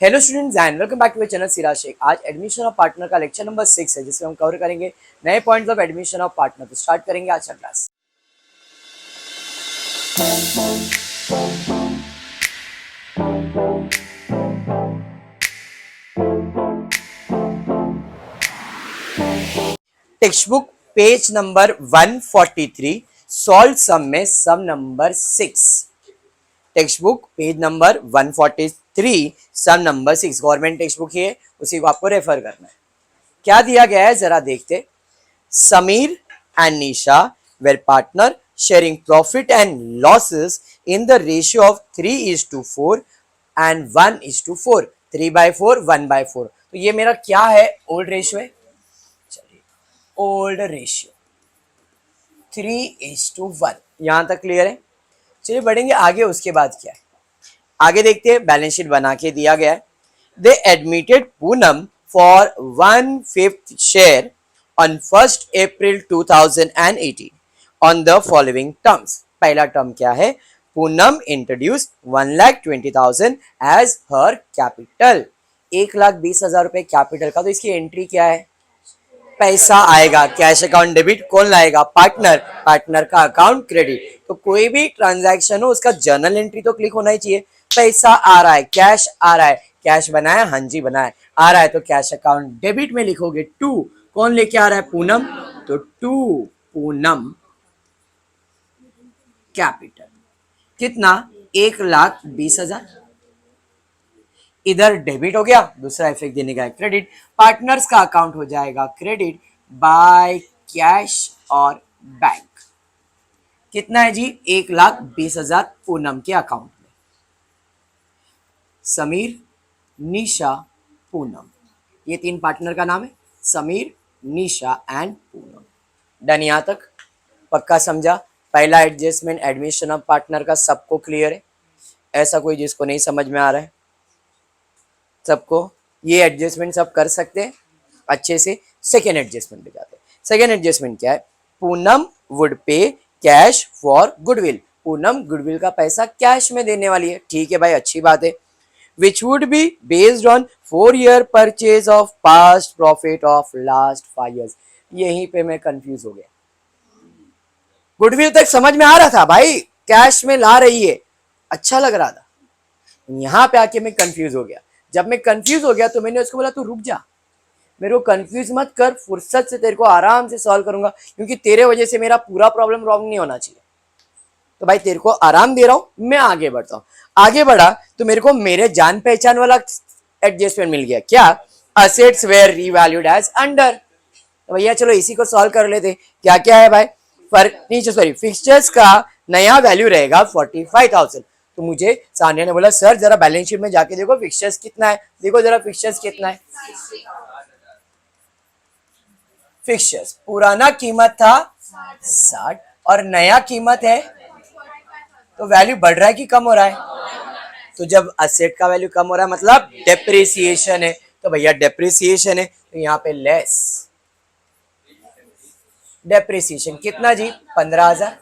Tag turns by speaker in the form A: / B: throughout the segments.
A: Hello students and welcome back to channel Siraj Shaikh. आज admission of partner का lecture number 6 है, जिसमें हम कवर करेंगे नए points of admission of partner. तो स्टार्ट करेंगे आज का class. Textbook page number 143 solve sum में sum number 6। Textbook page number 143 sum number 6 government textbook है, उसी को आपको रेफर करना है। क्या दिया गया है जरा देखते। Sameer and Nisha were partner sharing profit and losses in the ratio of 3:4 and 1:4, 3/4 1/4। तो ये मेरा क्या है, ओल्ड रेशियो है। चलिए ओल्ड रेशियो 3:1, यहां तक क्लियर है। चलिए बढ़ेंगे आगे, उसके बाद क्या है आगे देखते हैं। बैलेंस शीट बना के दिया गया है। They admitted Poonam for 1/5 share on 1st April 2018 on the following terms। पहला टर्म क्या है, Poonam introduce 1,20,000 as her capital. 1,20,000 रुपए कैपिटल का। तो इसकी एंट्री क्या है, पैसा आएगा, कैश अकाउंट डेबिट। कौन लाएगा, पार्टनर। पार्टनर का अकाउंट क्रेडिट। तो कोई भी ट्रांजैक्शन हो उसका जर्नल एंट्री तो क्लिक होना ही चाहिए। पैसा आ रहा है, कैश आ रहा है, कैश बनाया, हाँ जी बनाया, आ रहा है तो कैश अकाउंट डेबिट में लिखोगे 2। कौन लेके आ रहा है, पूनम। तो 2 पूनम कैपिटल कितना, 1,20,000। इधर डेबिट हो गया, दूसरा इफेक्ट देने का है क्रेडिट। पार्टनर्स का अकाउंट हो जाएगा क्रेडिट बाय कैश और बैंक। कितना है जी, 1,20,000 पूनम के अकाउंट में। समीर, निशा, पूनम, ये 3 पार्टनर का नाम है, समीर, निशा एंड पूनम। डन यहां तक पक्का समझा। पहला एडजस्टमेंट एडमिशन ऑफ पार्टनर का सबको क्लियर है, ऐसा कोई जिसको नहीं समझ में आ रहा है। सबको ये एडजस्टमेंट सब कर सकते हैं अच्छे से। सेकेंड एडजस्टमेंट पे जाते हैं। सेकेंड एडजस्टमेंट क्या है, पूनम वुड पे cash for goodwill. Poonam goodwill का पैसा कैश में देने वाली है, ठीक है भाई, अच्छी बात है। which would be based on 4-year purchase of past profit of last 5 years। यहीं पे मैं कंफ्यूज हो गया। गुडविल तक समझ में आ रहा था भाई, कैश में ला रही है, अच्छा लग रहा था। यहां पे आके मैं कंफ्यूज हो गया। जब मैं कंफ्यूज हो गया तो मैंने उसको बोला तू रुक जा, मेरे को कंफ्यूज मत कर, फुर्सत से तेरे को आराम से सॉल्व करूंगा, क्योंकि तेरे वजह से मेरा पूरा प्रॉब्लम रॉन्ग नहीं होना चाहिए। तो भाई तेरे को आराम दे रहा हूं, मैं आगे बढ़ता हूं। आगे बढ़ा तो मेरे को मेरे जान पहचान वाला एडजस्टमेंट मिल गया। क्या, assets were revalued as under. तो भैया चलो इसी को सॉल्व कर लेते। क्या क्या है भाई, फिक्सचर्स का नया वैल्यू रहेगा 45,000। तो मुझे सानिया ने बोला सर जरा बैलेंस शीट में जाके देखो फिक्सचर्स कितना है। देखो जरा फिक्सचर्स कितना है। फिक्सचर्स पुराना कीमत था 60 और नया कीमत है, तो वैल्यू बढ़ रहा है कि कम हो रहा है। तो जब असेट का वैल्यू कम हो रहा है मतलब डेप्रिसिएशन है। तो भैया डेप्रिसिएशन है तो यहाँ पे लेस डेप्रिसिएशन कितना जी, 15,000।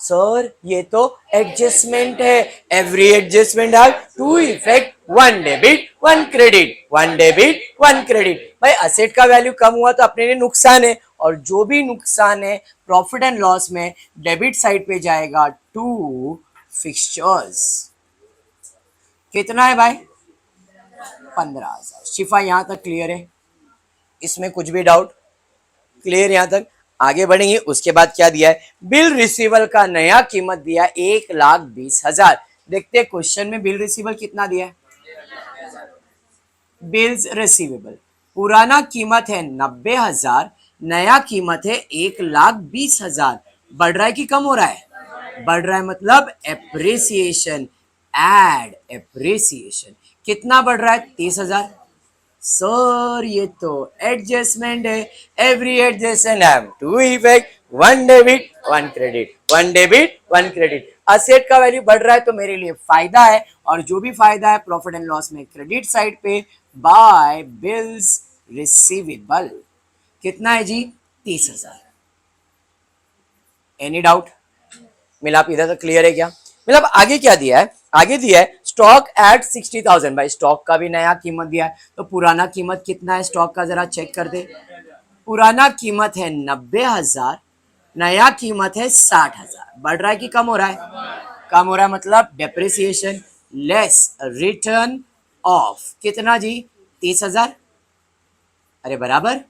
A: सर ये तो एडजस्टमेंट है, every adjustment have 2 effect, 1 debit 1 credit, 1 debit 1 credit. भाई असेट का वैल्यू कम हुआ तो अपने लिए नुकसान है, और जो भी नुकसान है प्रॉफिट एंड लॉस में डेबिट साइड पे जाएगा टू फिक्सचर्स। कितना है भाई, 15,000। शिफा यहां तक क्लियर है, इसमें कुछ भी डाउट, क्लियर यहां तक। आगे बढ़ेंगे, उसके बाद क्या दिया है, बिल रिसीवल का नया कीमत दिया 1,20,000। देखते क्वेश्चन में बिल रिसीवल कितना दिया है। बिल्स रिसीवेबल पुराना कीमत है 90,000, नया कीमत है 1,20,000। बढ़ रहा है कि कम हो रहा है, बढ़ रहा है मतलब एप्रिसिएशन, एड एप्रिसिएशन। कितना बढ़ रहा है, 30,000। सर ये तो एडजस्टमेंट है, every adjustment have 2 effect, 1 debit 1 credit, 1 debit 1 credit. Asset का वैल्यू बढ़ रहा है तो मेरे लिए फायदा है, और जो भी फायदा है प्रॉफिट एंड लॉस में क्रेडिट साइड पे बाय बिल्स रिसीवेबल। कितना है जी, 30,000। एनी डाउट, मिलाप इधर तक क्लियर है क्या। मतलब आगे क्या दिया है, आगे दिया है स्टॉक एट 60,000। भाई स्टॉक का भी नया कीमत दिया है, तो पुराना कीमत कितना है स्टॉक का, जरा चेक कर दे। पुराना कीमत है 90,000, नया कीमत है 60,000। बढ़ रहा है कि कम हो रहा है? कम हो रहा है, मतलब डेप्रिसिएशन लेस रिटर्न ऑफ कितना जी, 30,000। अरे बराबर,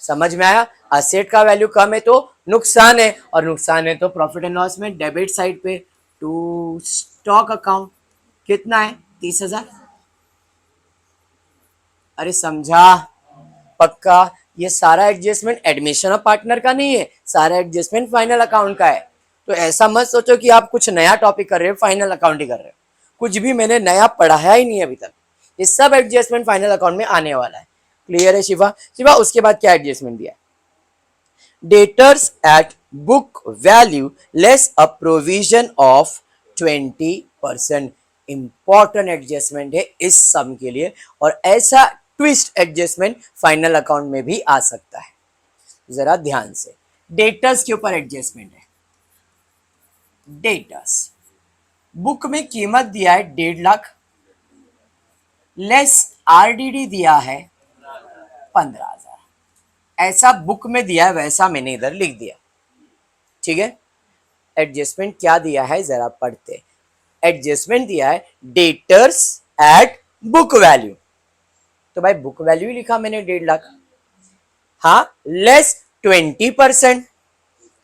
A: समझ में आया? असेट का वैल्यू कम है तो नुकसान है, और नुकसान है तो प्रॉफिट एंड लॉस में डेबिट साइड पे टू स्टॉक अकाउंट कितना है, 30,000। अरे समझा? पक्का? ये सारा एडजस्टमेंट एडमिशन ऑफ पार्टनर का नहीं है, सारा एडजस्टमेंट फाइनल अकाउंट का है। तो ऐसा मत सोचो कि आप कुछ नया टॉपिक कर रहे हो, फाइनल अकाउंट ही कर रहे हो। कुछ भी मैंने नया पढ़ाया ही नहीं अभी तक, ये सब एडजस्टमेंट फाइनल अकाउंट में आने वाला है। क्लियर है शिवा? शिवा उसके बाद क्या एडजस्टमेंट दिया है? Debtors at book value less a provision of 20%। Important adjustment है इस सम के लिए, और ऐसा ट्विस्ट एडजस्टमेंट फाइनल अकाउंट में भी आ सकता है। जरा ध्यान से, डेटर्स के ऊपर एडजस्टमेंट है। डेटर्स बुक में कीमत दिया है 1.5 लाख, लेस आरडीडी दिया है 15,000। ऐसा बुक में दिया है, वैसा मैंने इधर लिख दिया। ठीक है, एडजस्टमेंट क्या दिया है जरा पढ़ते। एडजस्टमेंट दिया है डेटर्स एट बुक वैल्यू, तो भाई बुक वैल्यू ही लिखा मैंने 1.5 लाख। हाँ, लेस 20%,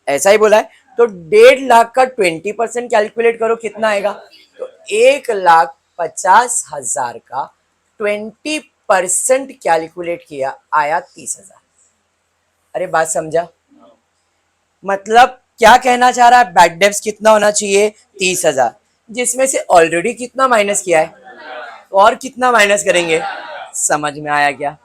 A: ऐसा ही बोला है, तो 1.5 लाख का 20% कैलकुलेट करो कितना आएगा, तो 1,50,000 का 20% कैलकुलेट किया, आया 30,000। अरे बात समझा? मतलब क्या कहना चाह रहा है, बैड डेब्ट्स कितना होना चाहिए, 30,000, जिसमें से ऑलरेडी कितना माइनस किया है, और कितना माइनस करेंगे। समझ में आया क्या?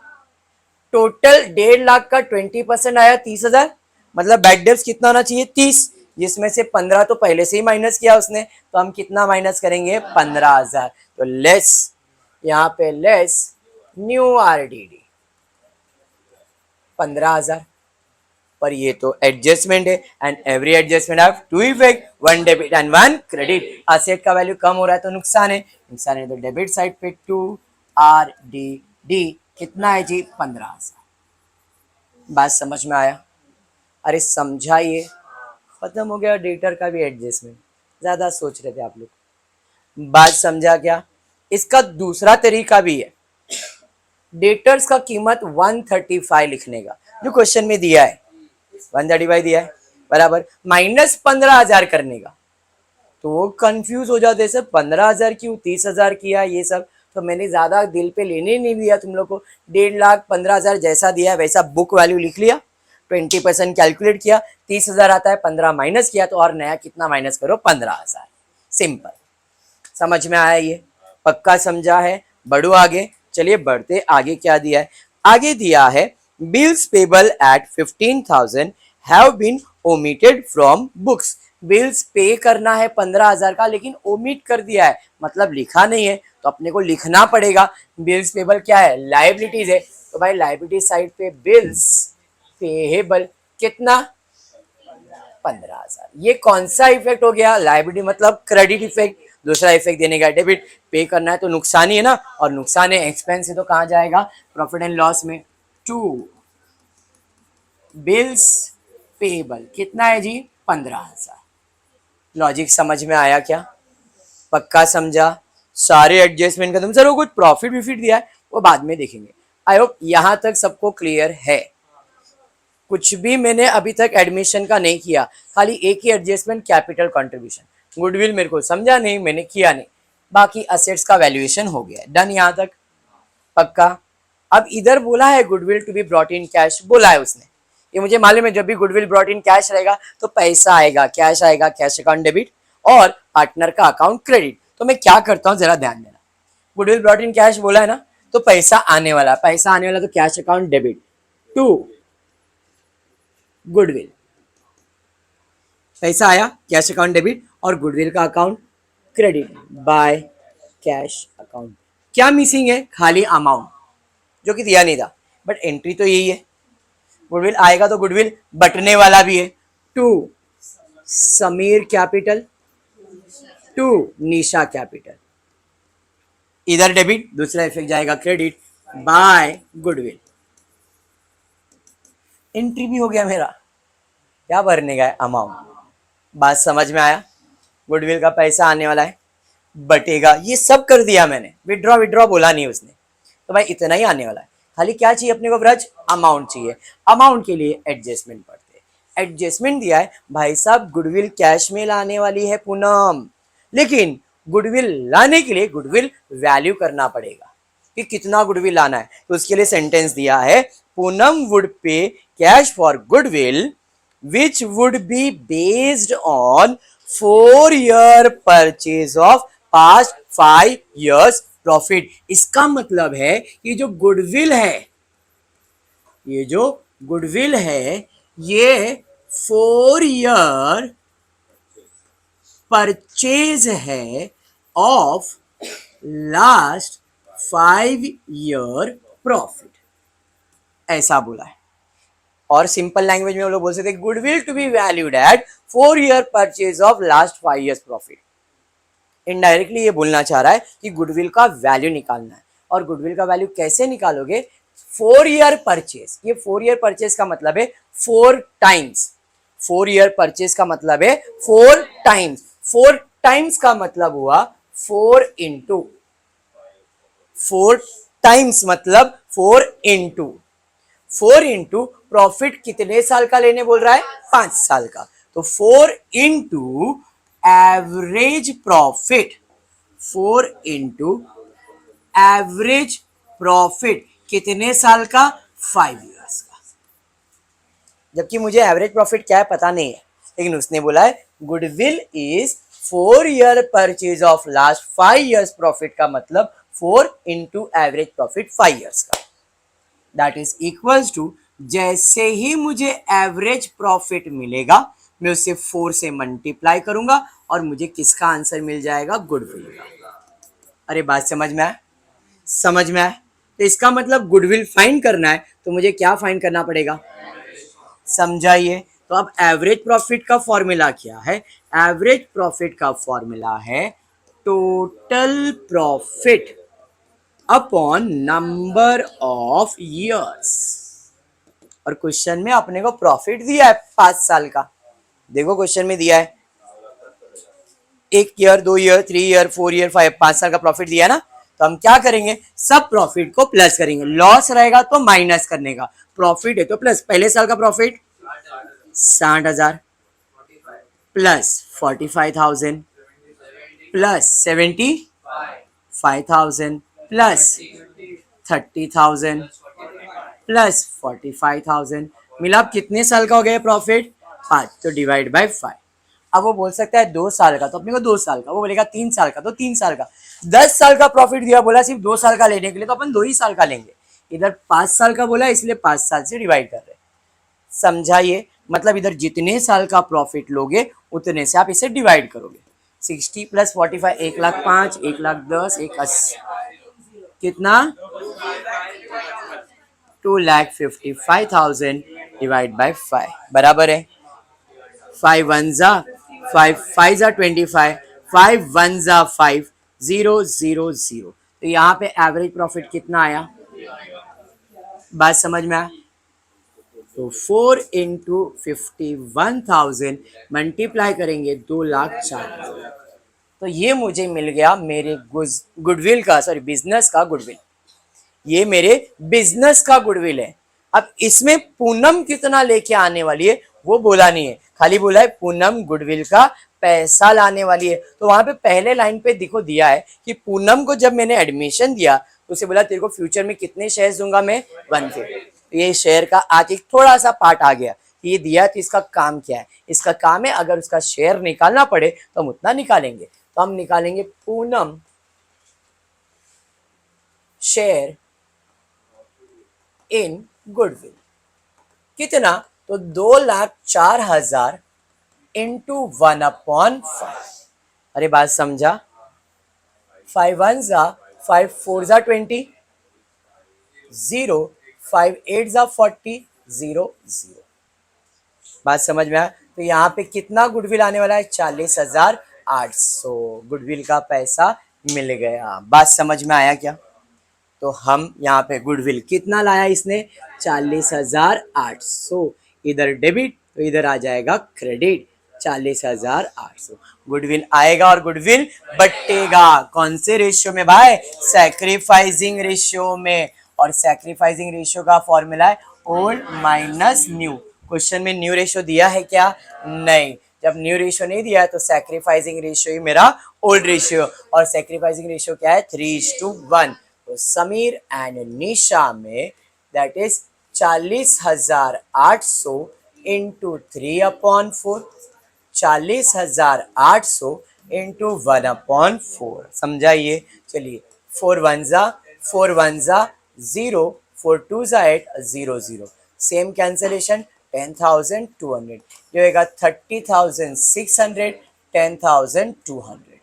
A: टोटल 1.5 लाख का 20% आया 30,000, मतलब बैड डेब्ट्स कितना होना चाहिए, 30, जिसमें से 15 तो पहले से ही माइनस किया उसने, तो हम कितना माइनस करेंगे, 15,000। तो लेस, यहाँ पे लेस न्यू आरडीडी 15,000। पर ये तो एडजस्टमेंट है, and every adjustment have two effect, one debit and one credit. Asset का वैल्यू कम हो रहा है तो नुकसान है, नुकसान है तो डेबिट साइड पे 2 RDD कितना है जी, 15,000। बात समझ में आया? अरे समझाइए, खत्म हो गया डेटर का भी एडजस्टमेंट, ज्यादा सोच रहे थे आप लोग। बात समझा क्या? इसका दूसरा तरीका भी है, डेटर्स का कीमत 135 लिखने का, जो क्वेश्चन में दिया है 135 दिया है, बराबर माइनस 15,000 करने का। तो वो कंफ्यूज हो जाते सर, 15,000 क्यों, 30,000 किया, ये सब तो मैंने ज्यादा दिल पे लेने नहीं दिया तुम लोग को। 1,15,000 जैसा दिया है वैसा बुक वैल्यू लिख लिया, 20% कैलकुलेट किया, 30,000 आता है, 15 माइनस किया, तो और नया कितना माइनस करो, 15,000। सिंपल, समझ में आया ये? पक्का समझा है? बढ़ो आगे, चलिए बढ़ते आगे। क्या दिया है? आगे दिया है bills payable at 15,000 have been omitted from books. Bills pay करना है 15,000 का, लेकिन ओमिट कर दिया है, मतलब लिखा नहीं है, तो अपने को लिखना पड़ेगा। बिल्स पेबल क्या है, लाइबिलिटीज है, तो भाई लाइबिलिटी साइड पे बिल्स पेबल कितना, 15,000। ये कौन सा इफेक्ट हो गया, लाइबिलिटी मतलब क्रेडिट इफेक्ट। दूसरा इफेक्ट देने का डेबिट, पे करना है तो नुकसान ही है ना, और नुकसान है एक्सपेंस है तो कहाँ जाएगा, प्रॉफिट एंड लॉस में। टू बिल्स पेबल कितना है जी, 15,000। लॉजिक समझ में आया क्या? पक्का समझा? सारे एडजस्टमेंट का तुम सर वो कुछ प्रॉफिट विफिट दिया है वो बाद में देखेंगे। आई होप यहां तक सबको क्लियर है। कुछ भी मैंने अभी तक एडमिशन का नहीं किया, खाली एक ही एडजस्टमेंट, कैपिटल कंट्रीब्यूशन। गुडविल मेरे को समझा नहीं, मैंने किया नहीं, बाकी असेट्स का वैल्यूएशन हो गया, डन यहां तक। पक्का? अब इधर बोला है goodwill to be brought in cash, बोला है उसने, ये मुझे मालूम है, जब भी गुडविल ब्रॉट इन कैश रहेगा तो पैसा आएगा, कैश आएगा, कैश अकाउंट डेबिट और पार्टनर का अकाउंट क्रेडिट। तो मैं क्या करता हूँ जरा ध्यान देना, गुडविल ब्रॉट इन कैश बोला है ना, तो पैसा आने वाला, पैसा आने वाला तो cash account debit to goodwill, पैसा आया कैश अकाउंट डेबिट, और गुडविल का account credit by cash account. क्या मिसिंग है, खाली अमाउंट जो कि दिया नहीं था, बट एंट्री तो यही है। गुडविल आएगा तो गुडविल बटने वाला भी है, to Sameer capital to Nisha capital, इधर डेबिट, दूसरा इफेक्ट जाएगा क्रेडिट बाय गुडविल। एंट्री भी हो गया मेरा, क्या भरने का है अमाउंट। बात समझ में आया, गुडविल का पैसा आने वाला है, बटेगा, ये सब कर दिया मैंने, विड्रॉ विड्रॉ बोला नहीं उसने, तो भाई इतना ही आने वाला है। खाली क्या चाहिए अपने को ब्रज, अमाउंट चाहिए। अमाउंट के लिए एडजस्टमेंट पढ़ते हैं। एडजस्टमेंट दिया है भाई साहब, गुडविल कैश में लाने वाली है पूनम, लेकिन गुडविल लाने के लिए गुडविल वैल्यू करना पड़ेगा कि कितना गुडविल लाना है। तो उसके लिए सेंटेंस दिया है, पूनम वुड पे cash for goodwill which would be based on 4-year purchase of past 5 years profit। इसका मतलब है कि जो गुडविल है, ये जो गुडविल है, ये 4-year परचेज है ऑफ लास्ट 5-year प्रॉफिट, ऐसा बोला है। और सिंपल लैंग्वेज में हम लोग बोल सकते हैं goodwill to be valued at 4-year purchase of last 5 years profit. Indirectly ये बोलना चाह रहा है कि गुडविल का वैल्यू निकालना है। और गुडविल का वैल्यू कैसे निकालोगे, 4-year परचेज, ये 4-year परचेज का मतलब है 4 टाइम्स। 4-year परचेज का मतलब है 4 टाइम्स। 4 टाइम्स का मतलब हुआ 4 इंटू, 4 टाइम्स मतलब 4 इंटू, 4 इंटू प्रॉफिट कितने साल का लेने बोल रहा है, 5 साल का। तो 4 into average profit, 4 into average profit कितने साल का, 5 years का। जबकि मुझे एवरेज प्रॉफिट क्या है पता नहीं है, लेकिन उसने बोला है goodwill is 4-year purchase of last 5 years profit का मतलब 4 इंटू एवरेज प्रॉफिट 5 years का, दैट इज इक्वल्स टू, जैसे ही मुझे एवरेज प्रॉफिट मिलेगा मैं उसे 4 से मल्टीप्लाई करूंगा और मुझे किसका आंसर मिल जाएगा, गुडविल का। अरे बात समझ में आया, समझ में आया। तो इसका मतलब गुडविल फाइंड करना है तो मुझे क्या फाइंड करना पड़ेगा, समझाइए। तो अब एवरेज प्रॉफिट का फॉर्मूला क्या है, एवरेज प्रॉफिट का फॉर्मूला है total profit upon number of years. और क्वेश्चन में अपने को प्रॉफिट दिया है 5 साल का, देखो क्वेश्चन में दिया है 1 ईयर, 2 ईयर, 3 ईयर, 4 ईयर, 5 साल का प्रॉफिट दिया ना। तो हम क्या करेंगे, सब प्रॉफिट को प्लस करेंगे, लॉस रहेगा तो माइनस करने का, प्रॉफिट है तो प्लस। पहले साल का profit 60,000 plus 45,000 plus 75,000 plus 30,000 plus 45,000, मिला कितने साल का हो गया प्रॉफिट, 5, तो डिवाइड बाय 5। अब वो बोल सकता है 2 साल का, तो अपने को 2 साल का, वो बोलेगा 3 साल का तो 3 साल का। 10 साल का प्रॉफिट दिया, बोला सिर्फ 2 साल का लेने के लिए, तो अपन 2 ही साल का लेंगे। इधर 5 साल का बोला इसलिए 5 साल से डिवाइड कर रहे हैं, समझाइए। मतलब इधर जितने साल का प्रॉफिट लोगे उतने से आप इसे डिवाइड करोगे। 60 प्लस 45, 1,05,000, 1,10,000, 1,80,000, कितना, 2,55,000 डिवाइड बाय 5 बराबर है 5 1 जा 5, 5 जा 25, 5 1 जा 5, 0 0 0। तो यहाँ पे एवरेज प्रॉफिट कितना आया, बात समझ में आया। तो 4 इंटू 51,000 मल्टीप्लाई करेंगे 2,04,000, तो ये मुझे मिल गया मेरे गुडविल का, सॉरी बिजनेस का गुडविल, ये मेरे बिजनेस का गुडविल है। अब इसमें पूनम कितना लेके आने वाली है वो बोला नहीं है, खाली बोला है पूनम गुडविल का पैसा लाने वाली है। तो वहां पे पहले लाइन पे देखो दिया है कि पूनम को जब मैंने एडमिशन दिया तो उसे बोला तेरे को फ्यूचर में कितने शेयर्स दूंगा मैं, 150। ये शेयर का आज एक थोड़ा सा पार्ट आ गया, ये दिया तो इसका काम क्या है, इसका काम है अगर उसका शेयर निकालना पड़े तो हम उतना निकालेंगे। तो हम निकालेंगे पूनम शेयर इन गुडविल, कितना, तो 2,04,000 इंटू 1/5। अरे बात समझा, 5 1 जा 5 4 जा 20, 0 5 8 जा 40, 0 0। बात समझ में आया। तो यहाँ पे कितना गुडविल आने वाला है, 40,000 800 गुडविल का पैसा मिल गया। बात समझ में आया क्या? तो हम यहाँ पे गुडविल कितना लाया इसने? 40,800। इधर डेबिट तो इधर आ जाएगा क्रेडिट 40,800। गुडविल आएगा और गुडविल बटेगा कौन से रेशियो में भाई? सैक्रिफाइसिंग रेशियो में। और सैक्रिफाइसिंग रेशियो का फॉर्मूला है ओल्ड माइनस न्यू। क्वेश्चन में न्यू रेशियो दिया है क्या? नहीं। जब न्यू रेशियो नहीं दिया है तो सैक्रिफाइसिंग रेशियो ही मेरा ओल्ड रेशियो। और सैक्रिफाइसिंग रेशियो क्या है? 3:1। तो समीर एंड निशा में दैट इज 40,800 इंटू 3/4। 40,800 इंटू 1/4 समझाइए। चलिए 4 1 0, 4 2 8, 0 0। सेम कैंसलेशन 10,200 जो होगा 30,600, 10,200।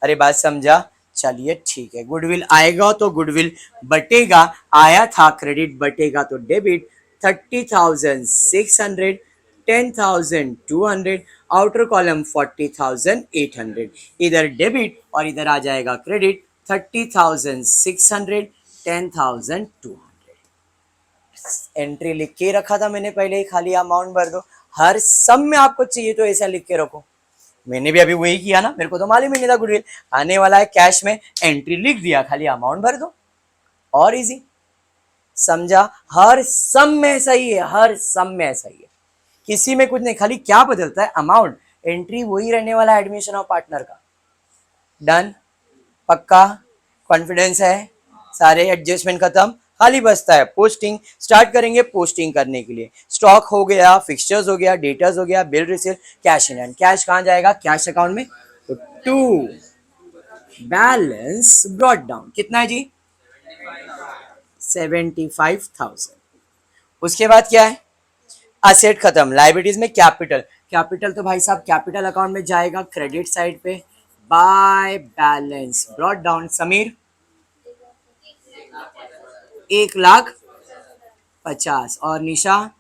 A: अरे बात समझा? चलिए ठीक है। गुडविल आएगा तो गुडविल बटेगा, आया था क्रेडिट बटेगा तो डेबिट 30,600, 10,200, आउटर कॉलम 40,800। इधर डेबिट और इधर आ जाएगा क्रेडिट 30,600, 10,200। एंट्री लिख के रखा था मैंने पहले ही, खाली अमाउंट भर दो। हर सम में आपको चाहिए तो ऐसा लिख के रखो। मैंने भी अभी वही किया ना, मेरे को तो मालूम ही नहीं था गुडविल आने वाला है कैश में, एंट्री लिख दिया, खाली अमाउंट भर दो और इजी। समझा? हर सम में ऐसा ही है, हर सम में ऐसा ही है, किसी में कुछ नहीं, खाली क्या बदलता है? अमाउंट। एंट्री वही रहने वाला है एडमिशन ऑफ पार्टनर का। डन? पक्का? कॉन्फिडेंस है? सारे एडजस्टमेंट खत्म, खाली बचता है पोस्टिंग। स्टार्ट करेंगे पोस्टिंग करने के लिए। स्टॉक हो गया, फिक्सचर्स हो गया, डेटर्स हो गया, bill receive, cash in hand. Cash कहाँ जाएगा? कैश अकाउंट में। तो 2 बैलेंस ब्रॉट डाउन कितना है जी? 75,000। उसके बाद क्या है? असेट खत्म, लाइबिलिटीज में कैपिटल। कैपिटल तो भाई साहब कैपिटल अकाउंट में जाएगा क्रेडिट साइड पे by balance brought down. Sameer 1,50,000 और निशा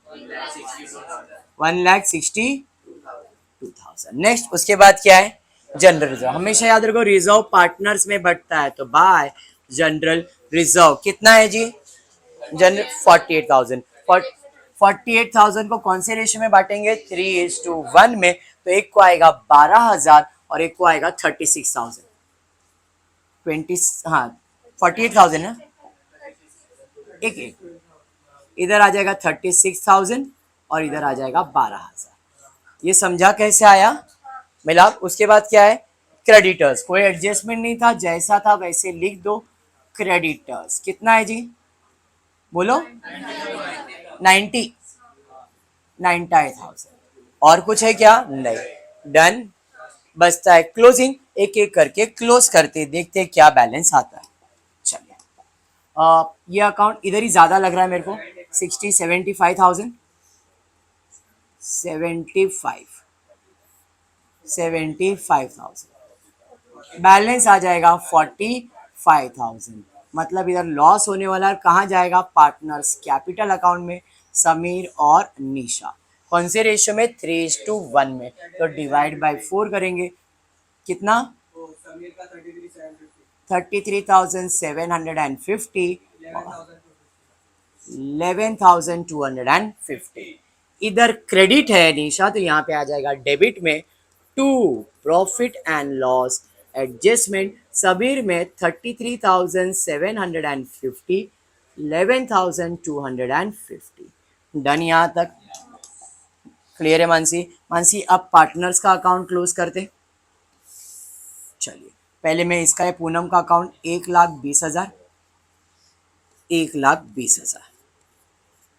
A: 1,62,000। नेक्स्ट उसके बाद क्या है? General reserve. हमेशा याद रखो रिजर्व पार्टनर्स में बढ़ता है तो बाय जनरल रिजर्व कितना है जी? जनरल 48,000। 48,000 को कौन से रेशियो में बांटेंगे? 3:1 में। तो एक को आएगा 12,000 और एक को आएगा 36,000। 20, हाँ 48,000 है, एक एक इधर आ जाएगा 36,000 और इधर आ जाएगा 12,000। ये समझा कैसे आया मिलाप? उसके बाद क्या है? क्रेडिटर्स। कोई एडजस्टमेंट नहीं था, जैसा था वैसे लिख दो। क्रेडिटर्स कितना है जी? बोलो। 90,000। और कुछ है क्या? नहीं। डन? बचता है क्लोजिंग। एक एक करके क्लोज करते देखते क्या बैलेंस आता है। चलिए ये अकाउंट इधर ही ज्यादा लग रहा है मेरे को। 75,000, 75,000 बैलेंस आ जाएगा 45,000। मतलब इधर लॉस होने वाला है, कहाँ जाएगा? पार्टनर्स कैपिटल अकाउंट में, समीर और निशा। कौन से रेशियो में? 3:1 में। तो डिवाइड बाय 4 करेंगे, कितना? 33,750, 11,250। इधर क्रेडिट है निशा तो यहाँ पे आ जाएगा डेबिट में 2 profit and loss adjustment. Sabir में 33,750, 11,250। डन? यहाँ तक क्लियर है मानसी? मानसी अब पार्टनर्स का अकाउंट क्लोज करते। चलिए पहले मैं इसका है पूनम का अकाउंट 1,20,000, 1,20,000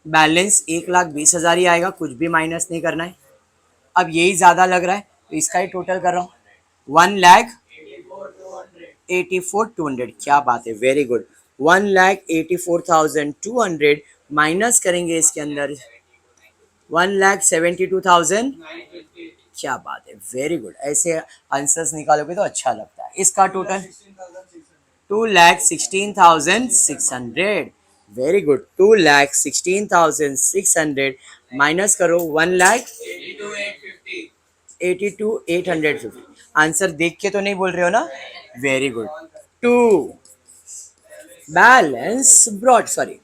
A: बैलेंस 1,20,000 ही आएगा, कुछ भी माइनस नहीं करना है। अब यही ज्यादा लग रहा है तो इसका ही टोटल कर रहा हूँ 1,84,200। क्या बात है, वेरी गुड। 1,84,200 माइनस करेंगे इसके अंदर 1,72,000। क्या बात है, वेरी गुड। ऐसे आंसर्स निकालोगे तो अच्छा लगता है। इसका टोटल 2,16,600। Very good. 2,16,600 माइनस करो 1,82,850। 82,850। आंसर देख के तो नहीं बोल रहे हो ना? Very good. To balance brought, sorry,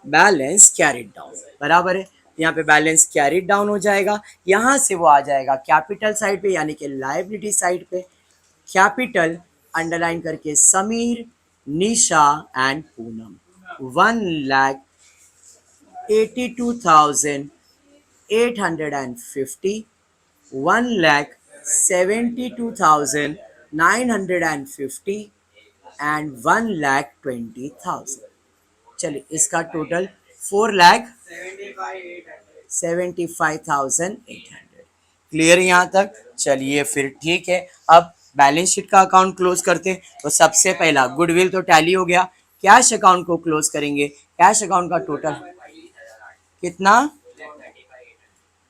A: balance carried down, बराबर है। यहाँ पे बैलेंस कैरिड डाउन हो जाएगा, यहाँ से वो आ जाएगा कैपिटल साइड पे, यानी कि लाइबिलिटी साइड पे। कैपिटल अंडरलाइन करके समीर, निशा एंड पूनम, 1,82,850, 1,72,950 एंड 1,20,000। चलिए इसका टोटल 4,75,800। क्लियर यहाँ तक? चलिए फिर ठीक है, अब बैलेंस शीट का अकाउंट क्लोज करते हैं। तो सबसे पहला गुडविल तो टैली हो गया, कैश अकाउंट को क्लोज करेंगे। कैश अकाउंट का टोटल कितना?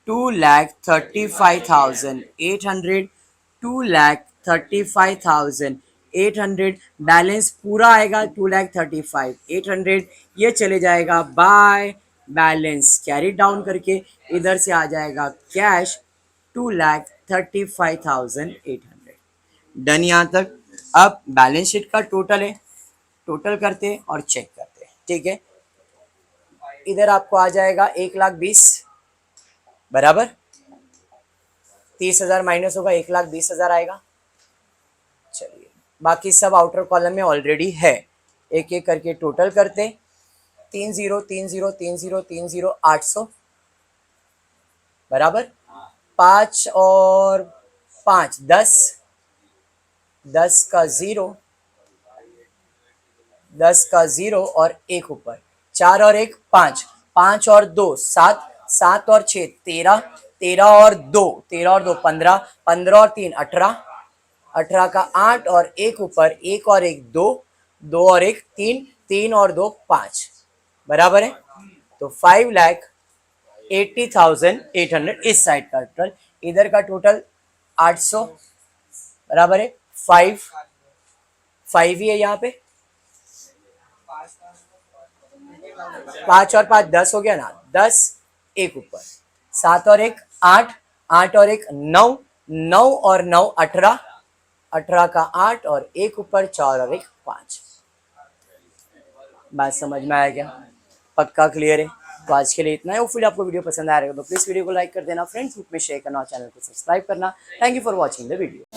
A: 2,35,800, 2,35,800। बैलेंस पूरा आएगा 2,35,800। ये चले जाएगा बाय बैलेंस कैरी डाउन करके, इधर से आ जाएगा कैश 2,35,800। डन यहाँ तक। अब बैलेंस शीट का टोटल है, टोटल करते हैं और चेक करते हैं, ठीक है। इधर आपको आ जाएगा 1,20,000, बराबर 30,000 माइनस होगा, 1,20,000 आएगा। चलिए बाकी सब आउटर कॉलम में ऑलरेडी है, एक एक करके टोटल करते। 30 30 30 30 800, बराबर 5 और 5 10, 10 का 0, 10 का 0 और 1 ऊपर, 4 और 1 5, 5 और 2 7, 7 और 6 13, 13 और 2 13 और 2 15, 15 और 3 18, 18 का 8 और 1 ऊपर, 1 और 1 2, 2 और 1 3, 3 और 2 5, बराबर है। तो 5,80,800 इस साइड का टोटल, इधर का टोटल 800, बराबर है 5 5 ही है यहाँ पे। 5 और 5 10 हो गया ना, 10 1 ऊपर, 7 और 1 8, 8 और 1 9, 9 और 9 18, 18 का 8 और 1 ऊपर, 4 और 1 5। बात समझ में आया क्या? पक्का क्लियर है? तो आज के लिए इतना है। फिर आपको वीडियो पसंद आ रहा है तो प्लीज वीडियो को लाइक कर देना, फ्रेंड्स ग्रुप में शेयर करना और चैनल को सब्सक्राइब करना। Thank you for watching the video.